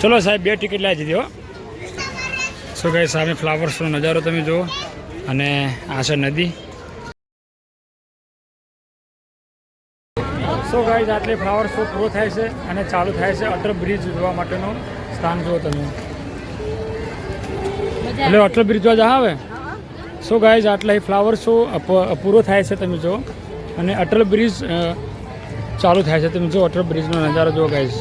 ચલો સાહેબ 2 ટિકિટ લાવી દીધી હો. સો ગાઈસ સામે ફ્લાવર શોનો નજારો તમે જુઓ અને આ છે નદી. સો ગાઈસ આટલે ફ્લાવર શો પૂરો થાય છે અને ચાલુ થાય છે અટલ બ્રિજ જોવા માટેનો સ્થાન જુઓ તમે. એટલે અટલ બ્રિજ જોવા જા આવે. સો ગાઈસ આટલે ફ્લાવર શો પૂરો થાય છે તમે જુઓ અને અટલ બ્રિજ ચાલુ થાય છે તમે જુઓ. અટલ બ્રિજનો નજારો જુઓ ગાઈસ.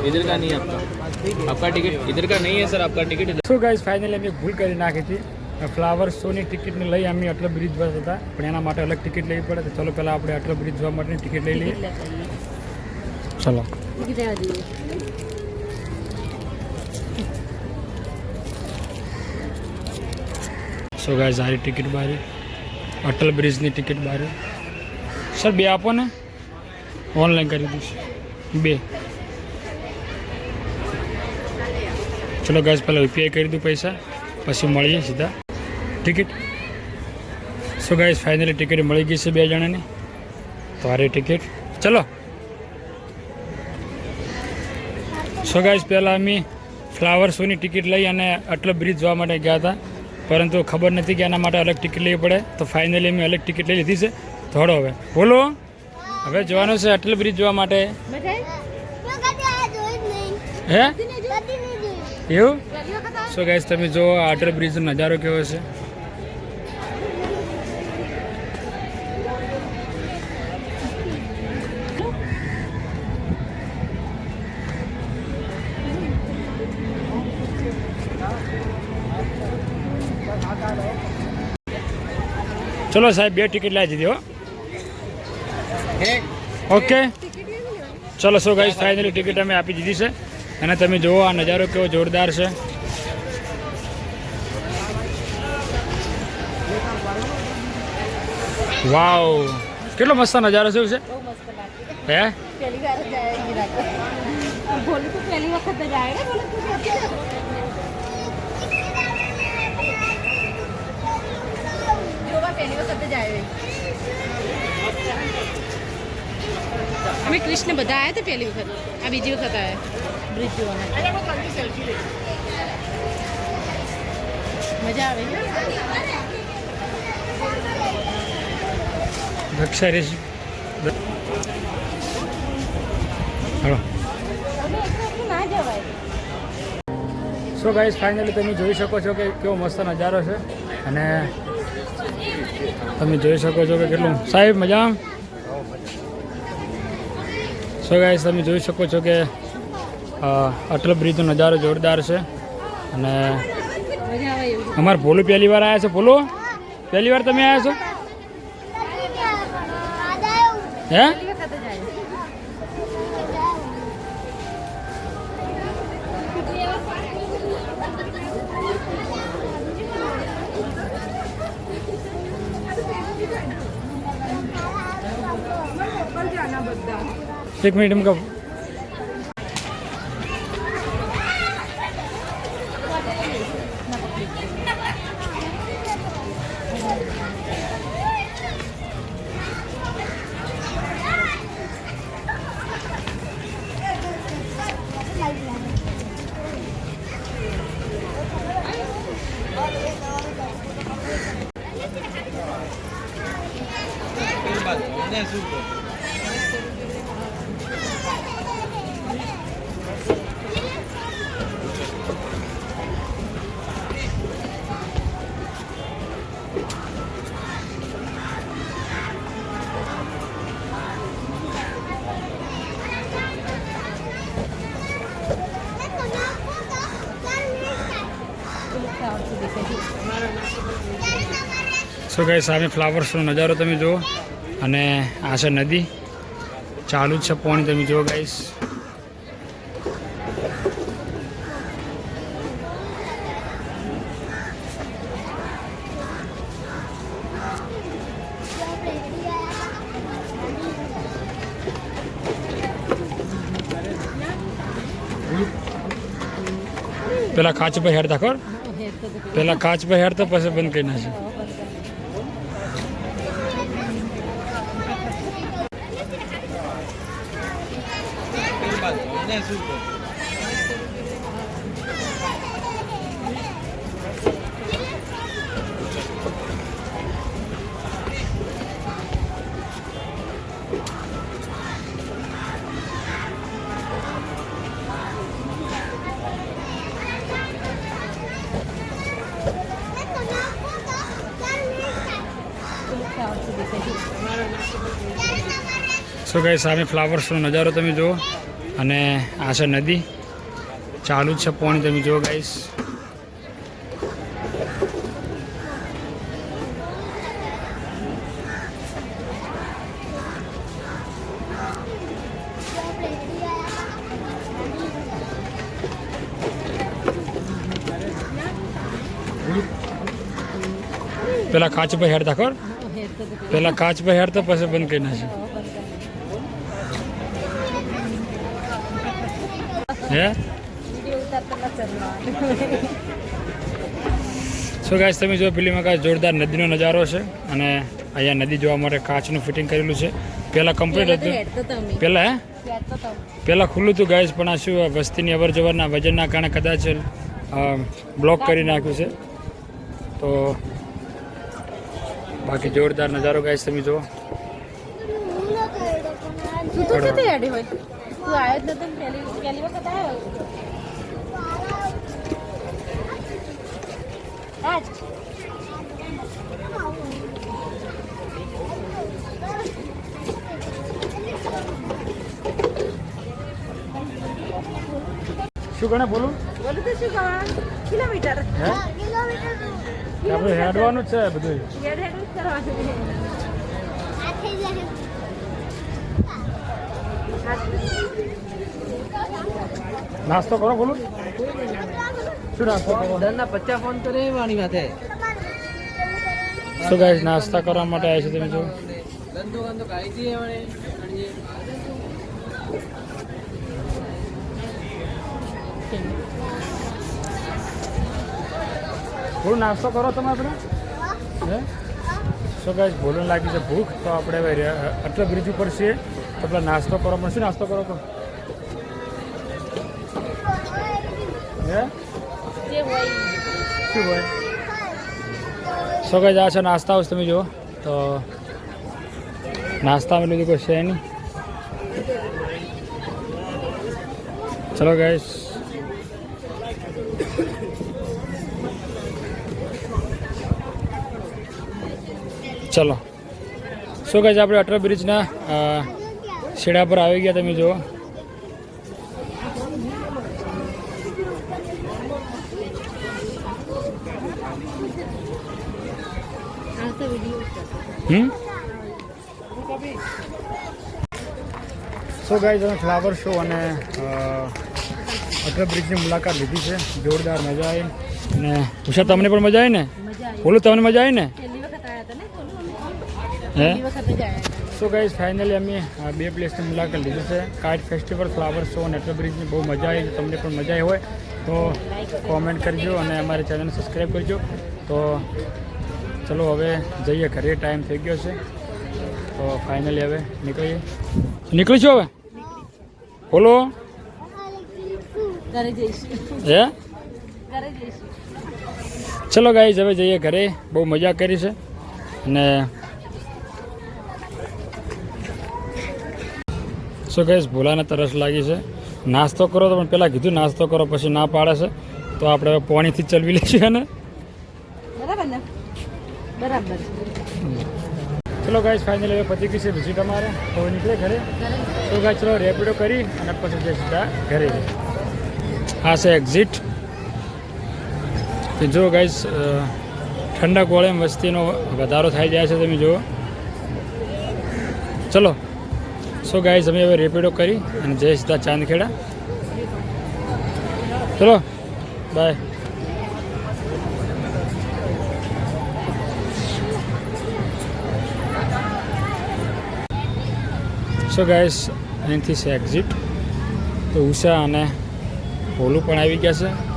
इधर का नहीं है आपका टिकट इधर का नहीं है सर आपका टिकट સો ગાઈસ ફાઇનલી અમે ભૂલ કરી નાખી હતી. ફ્લાવર શોની ટિકિટને લઈ અમે અટલ બ્રિજ પર હતા પણ એના માટે અલગ ટિકિટ લેવી પડે. તો ચલો પહેલાં આપણે અટલ બ્રિજ જોવા માટેની ટિકિટ લઈ લઈએ. ચલો સો ગાઈસ સારી ટિકિટ બારી અટલ બ્રિજની ટિકિટ બારી. સર 2 આપો ને ઓનલાઈન કરી દઈશ 2. ચલો ગાઈસ પહેલાં યુપીઆઈ કરી દઉં પૈસા પછી મળીએ સીધા ticket. So guys finally ticket મળી ગઈ છે 2 જણાની. તો આ ટિકિટ ચલો. સો ગાઈસ પહેલાં અમે ફ્લાવર શોની ટિકિટ લઈ અને અટલ બ્રિજ જોવા માટે ગયા હતા પરંતુ ખબર નથી કે એના માટે અલગ ટિકિટ લેવી પડે. તો ફાઇનલી અમે અલગ ટિકિટ લઈ લીધી છે. થોડો હવે બોલો હવે જવાનું છે અટલ બ્રિજ જોવા માટે. હે એવું? સો ગાઈસ તમે જો અટલ બ્રિજનો નજારો કેવો છે. ચલો સાહેબ 2 ટિકિટ લાવી દીધી હો. ઓકે ચલો. સો ગાઈસ ફાઇનલી ટિકિટ અમે આપી દીધી છે અને તમે જુઓ આ નજારો કેવો જોરદાર છે. વાવ કેટલો મસ્ત નજારો છે. હે અમે કૃષ્ણ બધા આવ્યા હતા પહેલી વખત. આ બીજી વખત આવ્યા બ્રિજ જોવા. મજા આવે. દક્ષારીશ હલો. સો ગાઈસ ફાઇનલી તમે જોઈ શકો છો કે કેવો મસ્ત નજારો છે અને તમે જોઈ શકો છો કે કેટલું સાહેબ મજા. સો ગાઈસ તમે જોઈ શકો છો કે અટલ બ્રિજનો નજારો જોરદાર છે અને અમારે ભોલું પહેલી વાર આવ્યા છે. ભોલો પહેલી વાર તમે આવ્યા છો? હે 1 मिनट में कब સો ગાઈસ સામે ફ્લાવર્સનો નજારો તમે જુઓ અને આ છે નદી ચાલુ જ છે પાણી તમે જુઓ ગાઈસ. પેલા કાચ પર હેડતા ખબર પેલા કાચ પર હેડતા પછી બંધ કરી નાખે. સો ગાઈસ સામે ફ્લાવર્સનો નજારો તમે જુઓ અને આ છે નદી ચાલુ જ છે પાણી તમે જુઓ ગાઈસ. પેલા કાચ પર હેડતા ખબર પેલા કાચ પર હેડતા પછી બંધ કરી નાખે. હે સો ગાઈસ તમે જો પેલીમાં કાંઈ જોરદાર નદીનો નજારો છે અને અહીંયા નદી જોવા માટે કાચનું ફિટિંગ કરેલું છે. પહેલાં કમ્પ્લીટ હતું પહેલાં પહેલાં ખુલ્લું હતું ગાઈસ પણ આ શું વસ્તીની અવર જવરના વજનના કારણે કદાચ બ્લોક કરી નાખ્યું છે. તો બાકી જોરદાર નજારો ગાઈસ તમે જુઓ. શું ગણે બોલું કિલોમીટર આપણે હેડવાનું જ છે બધું. નાસ્તો કરો બોલું શું નાસ્તો કરો 50 ફોન કરે વાણી વાતે શું ગાઈસ નાસ્તા કરવા માટે આવ્યા છે તમે જો. ગંદો ગંદો ખાઈ દઈએ વાણે થોડું નાસ્તો કરો તમે આપણે હે શું ગાઈસ ભોલન લાગી છે ભૂખ તો આપણે હવે અટલ બ્રિજ ઉપર છીએ તો પેલા નાસ્તો કરો પણ શું નાસ્તો કરો તો હે શું હોય સો ગાઈસ આ છે નાસ્તા હાઉસ તમે જુઓ તો નાસ્તામાં લીધું કોઈ છે નહીં. ચલો ગાઈસ ચલો શું કહે છે આપણે અટલ બ્રિજના છેડા પર આવી ગયા તમે જુઓ. સો ગાઈઝ અમે ફ્લાવર શો અને અટલ બ્રિજની મુલાકાત લીધી છે. જોરદાર મજા આવી અને ઉષા તમને પણ મજા આવી ને બોલું તમને મજા આવી ને હે સો ગાઈઝ ફાઇનલી અમે બે પ્લેસની મુલાકાત લીધી છે. કાઇટ ફેસ્ટિવલ ફ્લાવર શો અને અટલ બ્રિજની બહુ મજા આવી. તમને પણ મજા આવી હોય તો કોમેન્ટ કરજો અને અમારી ચેનલને સબસ્ક્રાઈબ કરજો. તો ચલો હવે જઈએ ઘરે ટાઈમ થઈ ગયો છે તો ફાઇનલી હવે નીકળીશું હવે બોલો હે ચલો ગાઈઝ હવે જઈએ ઘરે. બહુ મજા કરી છે અને સો ગાઈઝ ભોલાને તરસ લાગી છે. નાસ્તો કરો તો પણ પહેલાં કીધું નાસ્તો કરો પછી ના પાડે છે તો આપણે હવે પાણીથી ચલવી લઈશું અને બરાબર ને બરાબર. ચલો ગાઈઝ ફાઇનલી હવે પતી ગઈ છે વિઝિટ અમારે તો નીકળે ઘરે. તો ગાઈઝ ચલો રેપિડો કરી અને પછી જઈ સીધા ઘરે. આ છે એક્ઝિટ જો ગાઈઝ ઠંડક વળે એમ વસ્તીનો વધારો થઈ જાય છે તમે જુઓ. ચલો સો ગાઈઝ અમે હવે રેપિડો કરી અને જય સીધા ચાંદખેડા. ચલો બાય. સો ગાઈઝ અહીંથી છે એક્ઝિટ. તો ઉષા અને ભોલું પણ આવી ગયા છે.